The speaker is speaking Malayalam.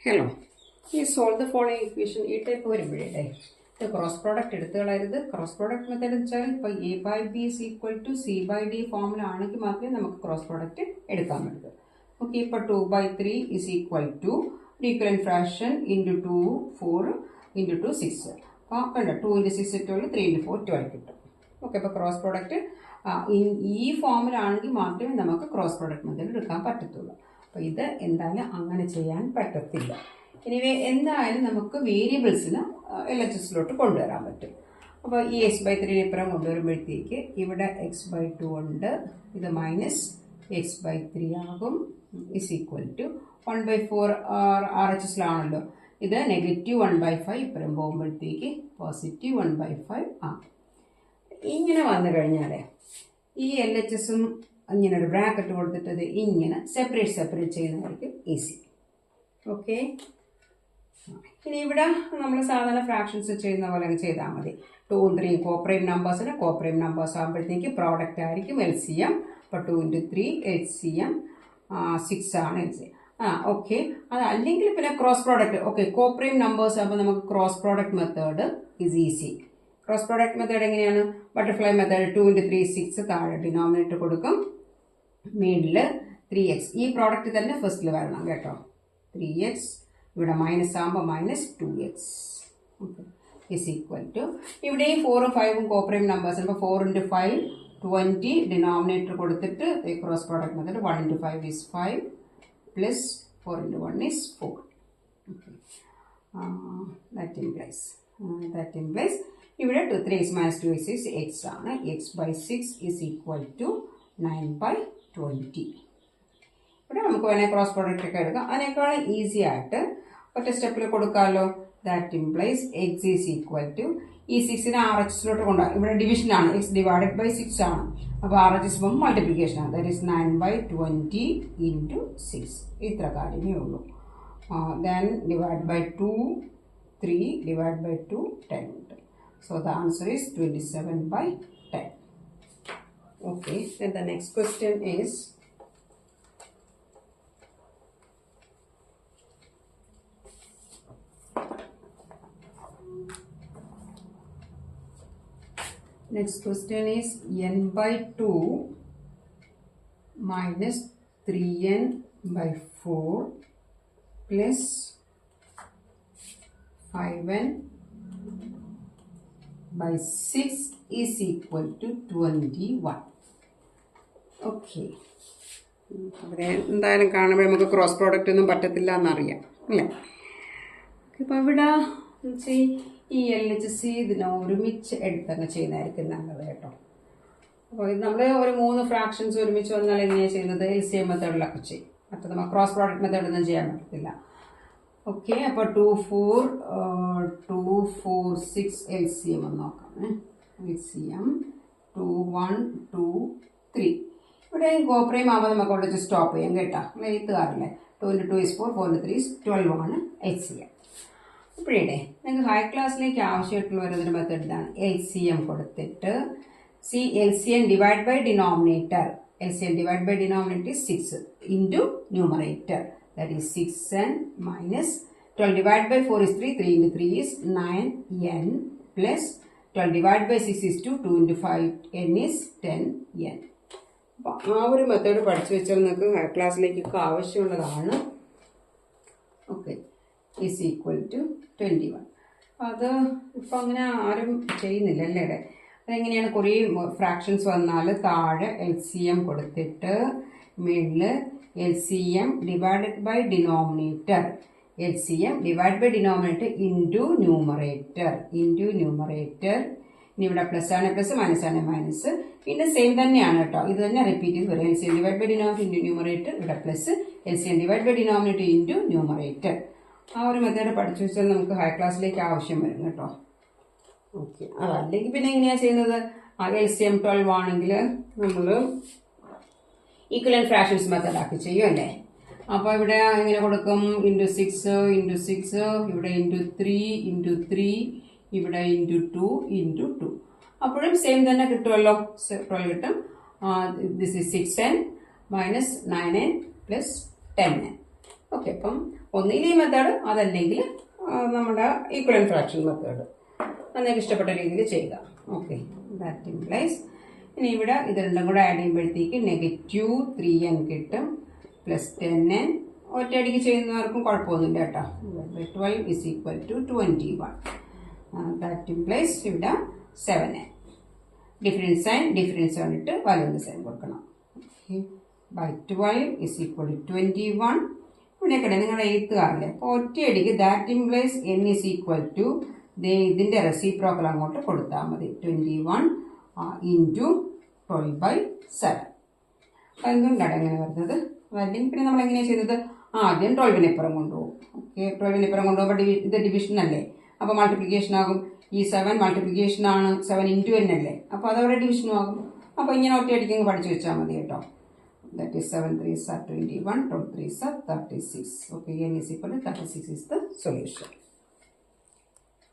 Hello. You solve the following equation. ഈ ടൈപ്പ് വരുമ്പോഴേ ഇത് ക്രോസ് പ്രോഡക്റ്റ് എടുത്തു കളയരുത്. ക്രോസ് പ്രോഡക്റ്റ് മെത്തേഡ് വെച്ചാൽ ഇപ്പോൾ A/B is equal to C/D ഫോമിൽ ആണെങ്കിൽ മാത്രമേ നമുക്ക് ക്രോസ് പ്രോഡക്റ്റ് എടുക്കാൻ പറ്റൂ. ഓക്കെ, ഇപ്പോൾ 2/3 is equal to equivalent fraction into 2 4 into 2 6. അപ്പോൾ കണ്ടോ 2 × 6 12 3 × 4 12 കിട്ടും. ഓക്കെ, അപ്പോൾ ക്രോസ് പ്രോഡക്റ്റ് ഈ ഫോമിലാണെങ്കിൽ മാത്രമേ നമുക്ക് ക്രോസ് പ്രോഡക്റ്റ് മെത്തേഡ് എടുക്കാൻ പറ്റത്തുള്ളൂ. അപ്പോൾ ഇത് എന്തായാലും അങ്ങനെ ചെയ്യാൻ പറ്റത്തില്ല. എനിവേ എന്തായാലും നമുക്ക് വേരിയബിൾസിന് LHSലോട്ട് കൊണ്ടുവരാൻ പറ്റും. അപ്പോൾ ഈ x/3 ഇപ്പുറം കൊണ്ടുവരുമ്പോഴത്തേക്ക് ഇവിടെ x/2 ഉണ്ട്, ഇത് മൈനസ് x/3 ആകും, ഇസ് ഈക്വൽ ടു 1/4 RHSലാണല്ലോ, ഇത് നെഗറ്റീവ് 1/5 ഇപ്പുറം പോകുമ്പോഴത്തേക്ക് പോസിറ്റീവ് 1/5 ആകും. ഇങ്ങനെ വന്നു കഴിഞ്ഞാൽ ഈ LHSും ഇങ്ങനെ ഒരു ബ്രാക്കറ്റ് കൊടുത്തിട്ടത് ഇങ്ങനെ സെപ്പറേറ്റ് ചെയ്യുന്നതായിരിക്കും ഈസി. ഓക്കെ, ഇനി ഇവിടെ നമ്മൾ സാധാരണ ഫ്രാക്ഷൻസ് ചെയ്യുന്ന പോലെ ചെയ്താൽ മതി. 2 ഉം 3 കോപ്രൈം നമ്പേഴ്സിന് കോപ്രൈം നമ്പേഴ്സ് ആകുമ്പോഴത്തേക്ക് പ്രോഡക്റ്റ് ആയിരിക്കും LCM. അപ്പോൾ 2 × 3 LCM 6 ആണ് LCM. ഓക്കെ, അത് അല്ലെങ്കിൽ പിന്നെ cross product. Okay, coprime numbers ആകുമ്പോൾ നമുക്ക് cross product method is easy. Cross product method എങ്ങനെയാണ്? ബട്ടർഫ്ലൈ മെത്തേഡ് 2 × 3 6, താഴെ ഡിനോമിനേറ്റർ കൊടുക്കും, മീഡിൽ 3x. ഈ പ്രോഡക്റ്റ് തന്നെ ഫസ്റ്റിൽ വരണം കേട്ടോ. 3x ഇവിടെ മൈനസ് ആകുമ്പോൾ minus 2x. Okay, is equal to ഇവിടെ ഈ 4 ഉം 5 ഉം കോപ്രൈം നമ്പേഴ്സ്. അപ്പോൾ 4 × 5 20, ഡിനോമിനേറ്റർ കൊടുത്തിട്ട് cross product method 1 × 5 is 5 plus 4 × 1 is 4. Okay, that implies ഇവിടെ 3x - 2x is x ആണ്. x/6 is equal to 9/20. ഇവിടെ നമുക്ക് വേണമെങ്കിൽ ക്രോസ് പ്രോഡക്റ്റ് ഒക്കെ എടുക്കാം. അതിനേക്കാൾ ഈസി ആയിട്ട് ഒറ്റ സ്റ്റെപ്പിൽ കൊടുക്കാമല്ലോ. That implies x is equal to ഈ 6നെ RHSലോട്ട് കൊണ്ടുപോകാം. ഇവിടെ ഡിവിഷനാണ്, x ഡിവൈഡഡ് ബൈ 6 ആണ്. അപ്പോൾ RHS മൾട്ടിപ്ലിക്കേഷൻ ആണ്. That is 9/20 into 6. ഇത്ര കാര്യമേ ഉള്ളൂ. Then divide by 2 3, divide by 2 10 ഉണ്ട്. So the answer is 27/10. Okay, then the next question is n/2 minus 3n/4 plus 5n/6 is equal to 21. Okay, അവിടെ എന്തായാലും കാണുമ്പോൾ നമുക്ക് ക്രോസ് പ്രോഡക്റ്റ് ഒന്നും പറ്റത്തില്ല എന്നറിയാം അല്ലേ. ഇപ്പോൾ ഇവിടെ ഈ LHS ഇതിനെ ഒരുമിച്ച് എടുത്തങ്ങ് ചെയ്യുന്നതായിരിക്കും നല്ലത് കേട്ടോ. അപ്പോൾ ഇത് നമ്മൾ ഒരു 3 ഫ്രാക്ഷൻസ് ഒരുമിച്ച് വന്നാൽ എങ്ങനെയാണ് ചെയ്യുന്നത്? LCM മെത്തേഡിലൊക്കെ ചെയ്യും. മറ്റേ നമ്മൾ ക്രോസ് പ്രോഡക്റ്റ് മെത്തേഡൊന്നും ചെയ്യാൻ പറ്റത്തില്ല. ഓക്കെ, അപ്പോൾ 2 4 6 LCM ഒന്ന് നോക്കാം. LCM 2 1 2 3. ഇവിടെ കോപ്രൈം ആകുമ്പോൾ നമുക്ക് അവിടെ സ്റ്റോപ്പ് ചെയ്യാം കേട്ടോ. നമ്മൾ എഴുത്തുകാരല്ലേ. 2 × 2 is 4, 4 × 3 is 12 ആണ് LCM. ഇപ്പോഴേ നിങ്ങൾക്ക് ഹൈ ക്ലാസ്സിലേക്ക് ആവശ്യമായിട്ടുള്ള ഒരു മെത്തേഡ് ഇതാണ്. LCM കൊടുത്തിട്ട് LCM divide by denominator. LCM divide by denominator is 6 into numerator. That is 6n minus 12 divided by 4 is 3, 3 into 3 is 9n plus 12 divided by 6 is 2, 2 into 5n is 10n. അപ്പോൾ ആ ഒരു മെത്തേഡ് പഠിച്ചു വെച്ചാൽ നിങ്ങൾക്ക് ഹൈ ക്ലാസ്സിലേക്കൊക്കെ ആവശ്യമുള്ളതാണ്. Okay, is equal to 21. അത് ഇപ്പം അങ്ങനെ ആരും ചെയ്യുന്നില്ല അല്ലേ. അതെങ്ങനെയാണ്? കുറേ ഫ്രാക്ഷൻസ് വന്നാൽ താഴെ LCM കൊടുത്തിട്ട് മുകളിൽ LCM divided by denominator. LCM divide by denominator into numerator. ഇനി ഇവിടെ പ്ലസ് ആണ് പ്ലസ്, മൈനസ് ആണ് മൈനസ്. പിന്നെ സെയിം തന്നെയാണ് കേട്ടോ, ഇത് തന്നെ റിപ്പീറ്റ് ചെയ്ത് വരും. LCM divide by denominator into numerator, ഇവിടെ plus. LCM divide by denominator into numerator. ആ ഒരു മെത്തേഡ് പഠിച്ചു വെച്ചാൽ നമുക്ക് ഹൈ ക്ലാസ്സിലേക്ക് ആവശ്യം വരും കേട്ടോ. ഓക്കെ, അതല്ലെങ്കിൽ പിന്നെ എങ്ങനെയാണ് ചെയ്യുന്നത്? LCM 12 ആണെങ്കിൽ നമ്മൾ ഈക്വലന്റ് ഫ്രാക്ഷൻസ് മെത്തേഡ് ആക്കി ചെയ്യും അല്ലേ. അപ്പോൾ ഇവിടെ എങ്ങനെ കൊടുക്കും? ഇൻറ്റു 6 ഇൻറ്റു 6, ഇവിടെ ഇൻറ്റു 3 ഇൻറ്റു 3, ഇവിടെ ഇൻറ്റു 2 ഇൻറ്റു 2. അപ്പോഴും സെയിം തന്നെ കിട്ടുമല്ലോ, 12 കിട്ടും. This is 6n minus 9n plus 10n. Okay, അപ്പം ഒന്നിൽ ഈ മെത്തേഡ്, അതല്ലെങ്കിൽ നമ്മുടെ ഈക്വലന്റ് ഫ്രാക്ഷൻ മെത്തേഡ്, നിങ്ങൾക്ക് ഇഷ്ടപ്പെട്ട രീതിയിൽ ചെയ്യുക. ഓക്കെ, ദാറ്റ് ഇംപ്ലൈസ് ഇനി ഇവിടെ ഇത് രണ്ടും കൂടെ ആഡ് ചെയ്യുമ്പോഴത്തേക്ക് -3n കിട്ടും, +10n. ഒറ്റയടിക്ക് ചെയ്യുന്നവർക്കും കുഴപ്പമൊന്നുമില്ല കേട്ടോ. 12 is equal to 21. That implies ഇവിടെ 7n. ഡിഫറൻസ് കണ്ടിട്ട് വാല്യൂവിൻ്റെ സൈൻ കൊടുക്കണം. By 12 is equal to 21. ഇവിടെ കിടന്ന് നിങ്ങളുടെ എഴുത്തുകാരില്ലേ, അപ്പോൾ ഒറ്റയടിക്ക് that implies n is equal to ഇതിൻ്റെ റെസിപ്രോക്കൽ അങ്ങോട്ട് കൊടുത്താൽ മതി. 21 into 12/7. അപ്പം എന്തുകൊണ്ടാണ് എങ്ങനെ വരുന്നത്? അല്ലെങ്കിൽ പിന്നെ നമ്മൾ എങ്ങനെയാണ് ചെയ്തത്? ആദ്യം 12-നെ ഇപ്പുറം കൊണ്ടുപോകും. ഓക്കെ, 12-നെ ഇപ്പുറം കൊണ്ടുപോകുമ്പോൾ ഇത് ഡിവിഷൻ അല്ലേ, അപ്പോൾ മൾട്ടിപ്ലിക്കേഷൻ ആകും. ഈ 7 മൾട്ടിപ്ലിക്കേഷൻ ആണ്, 7 into n അല്ലേ, അപ്പോൾ അതവിടെ ഡിവിഷനും ആകും. അപ്പോൾ ഇങ്ങനെ ഒറ്റയടിക്ക് പഠിച്ചു വെച്ചാൽ മതി കേട്ടോ. That is 7 3s are 21, 12 3s are 36. Okay, n is equal to 36 is the solution.